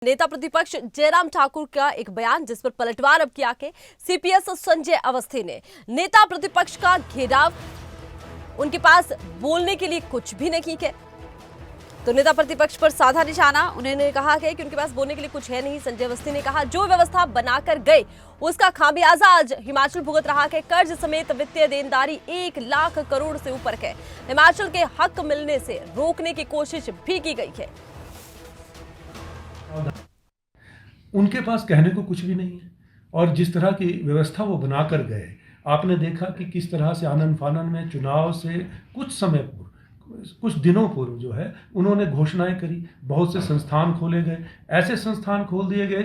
नेता प्रतिपक्ष जयराम ठाकुर का एक बयान जिस पर पलटवार अब किया कि सीपीएस संजय अवस्थी ने नेता प्रतिपक्ष का घेराव, उनके पास बोलने के लिए कुछ भी नहीं है। तो नेता प्रतिपक्ष पर साधा निशाना, उन्होंने कहा कि उनके पास बोलने के लिए कुछ है नहीं। संजय अवस्थी ने कहा जो व्यवस्था बनाकर गए उसका खामियाजा आज हिमाचल भुगत रहा है। कर्ज समेत वित्तीय देनदारी 1 लाख करोड़ से ऊपर है। हिमाचल के हक मिलने से रोकने की कोशिश भी की गई है। उनके पास कहने को कुछ भी नहीं है और जिस तरह की व्यवस्था वो बना कर गए, आपने देखा कि किस तरह से आनन फानन में चुनाव से कुछ समय पूर्व, कुछ दिनों पूर्व जो है उन्होंने घोषणाएं करी। बहुत से संस्थान खोले गए, ऐसे संस्थान खोल दिए गए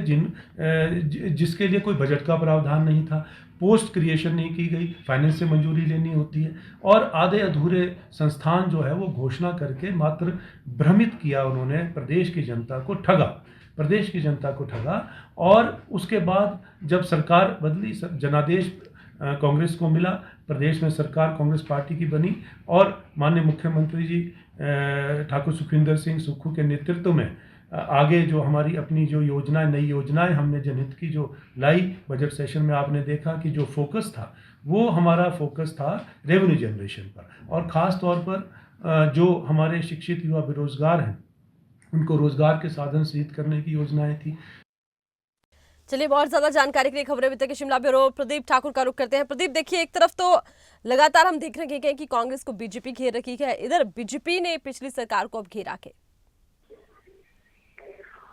जिसके लिए कोई बजट का प्रावधान नहीं था, पोस्ट क्रिएशन नहीं की गई, फाइनेंस से मंजूरी लेनी होती है, और आधे अधूरे संस्थान जो है वो घोषणा करके मात्र भ्रमित किया उन्होंने, प्रदेश की जनता को ठगा। और उसके बाद जब सरकार बदली, जनादेश कांग्रेस को मिला, प्रदेश में सरकार कांग्रेस पार्टी की बनी और माननीय मुख्यमंत्री जी ठाकुर सुखविंदर सिंह सुक्खू के नेतृत्व में आगे जो हमारी अपनी जो योजनाएं, नई योजनाएं हमने जनहित की जो लाई, बजट सेशन में आपने देखा कि जो फोकस था वो हमारा फोकस था रेवेन्यू जनरेशन पर, और ख़ास तौर पर जो हमारे शिक्षित युवा बेरोजगार हैं उनको रोजगार के साधन सृजित करने की योजनाएं थी। चलिए, बहुत ज्यादा जानकारी के लिए खबरें अभी तक के शिमला ब्यूरो प्रदीप ठाकुर का रुख करते हैं। प्रदीप, देखिए, एक तरफ तो लगातार हम देख रहे हैं कि कांग्रेस को बीजेपी घेर रखी है, इधर बीजेपी ने पिछली सरकार को अब घेरा के।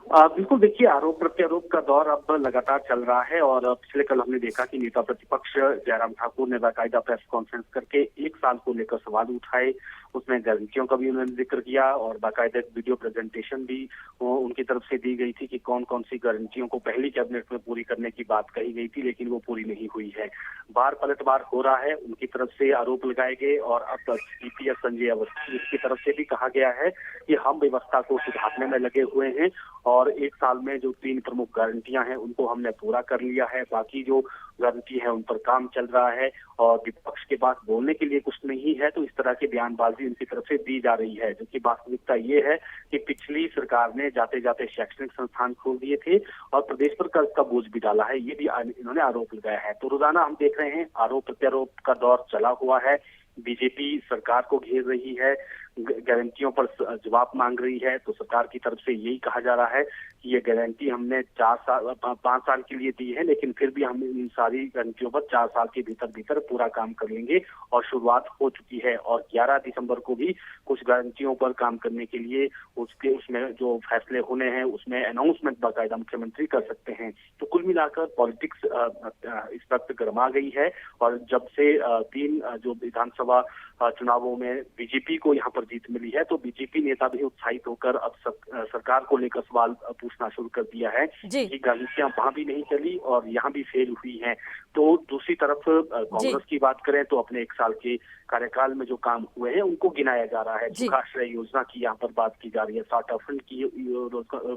बिल्कुल, देखिए, आरोप प्रत्यारोप का दौर अब लगातार चल रहा है और पिछले कल हमने देखा कि नेता प्रतिपक्ष जयराम ठाकुर ने बाकायदा प्रेस कॉन्फ्रेंस करके 1 साल को लेकर सवाल उठाए। उसमें गारंटियों का भी उन्होंने जिक्र किया और बाकायदा एक वीडियो प्रेजेंटेशन भी उनकी तरफ से दी गई थी कि कौन कौन सी गारंटियों को पहली कैबिनेट में पूरी करने की बात कही गई थी, लेकिन वो पूरी नहीं हुई है। बार पलटवार हो रहा है, उनकी तरफ से आरोप लगाए गए और अब सीपीएस संजय अवस्थी की तरफ से भी कहा गया है कि हम व्यवस्था को सुधारने में लगे हुए हैं और 1 साल में जो 3 प्रमुख गारंटियां हैं उनको हमने पूरा कर लिया है, बाकी जो गारंटी है उन पर काम चल रहा है और विपक्ष के पास बोलने के लिए कुछ नहीं है। तो इस तरह की बयानबाजी उनकी तरफ से दी जा रही है, जबकि वास्तविकता ये है कि पिछली सरकार ने जाते जाते शैक्षणिक संस्थान खोल दिए थे और प्रदेश पर कर्ज का बोझ भी डाला है, ये भी इन्होंने आरोप लगाया है। तो रोजाना हम देख रहे हैं आरोप प्रत्यारोप का दौर चला हुआ है। बीजेपी सरकार को घेर रही है, गारंटियों पर जवाब मांग रही है, तो सरकार की तरफ से यही कहा जा रहा है कि ये गारंटी हमने 5 साल के लिए दी है, लेकिन फिर भी हम इन सारी गारंटियों पर 4 साल के भीतर पूरा काम कर लेंगे और शुरुआत हो चुकी है। और 11 दिसंबर को भी कुछ गारंटियों पर काम करने के लिए उसमें जो फैसले होने हैं उसमें अनाउंसमेंट बाकायदा मुख्यमंत्री कर सकते हैं। तो कुल मिलाकर पॉलिटिक्स इस वक्त गर्मा गई है और जब से 3 जो विधानसभा चुनावों में बीजेपी को यहाँ पर जीत मिली है, तो बीजेपी नेता भी उत्साहित होकर अब सरकार को लेकर सवाल पूछना शुरू कर दिया है कि गारंटियां वहां भी नहीं चली और यहाँ भी फेल हुई हैं। तो दूसरी तरफ कांग्रेस की बात करें तो अपने 1 साल के कार्यकाल में जो काम हुए हैं उनको गिनाया जा रहा है। सुखाश्रय योजना की यहाँ पर बात की जा रही है, स्टार्टअप फंड की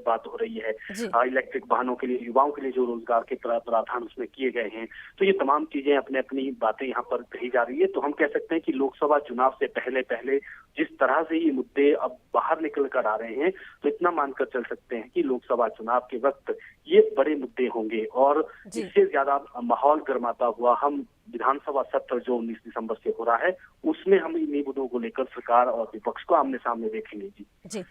बात हो रही है, इलेक्ट्रिक वाहनों के लिए, युवाओं के लिए जो रोजगार के प्रावधान उसमें किए गए हैं। तो ये तमाम चीजें अपने अपनी बातें यहाँ पर कही जा रही है। तो हम कह सकते हैं कि लोकसभा चुनाव से पहले जिस तरह से ये मुद्दे अब बाहर निकल कर आ रहे हैं, तो इतना मानकर चल सकते हैं कि लोकसभा चुनाव के वक्त ये बड़े मुद्दे होंगे और इससे ज्यादा माहौल गर्माता हुआ हम विधानसभा सत्र जो 19 दिसंबर से हो रहा है उसमें हम इन्हीं मुद्दों को लेकर सरकार और विपक्ष को आमने सामने देखेंगे। जी।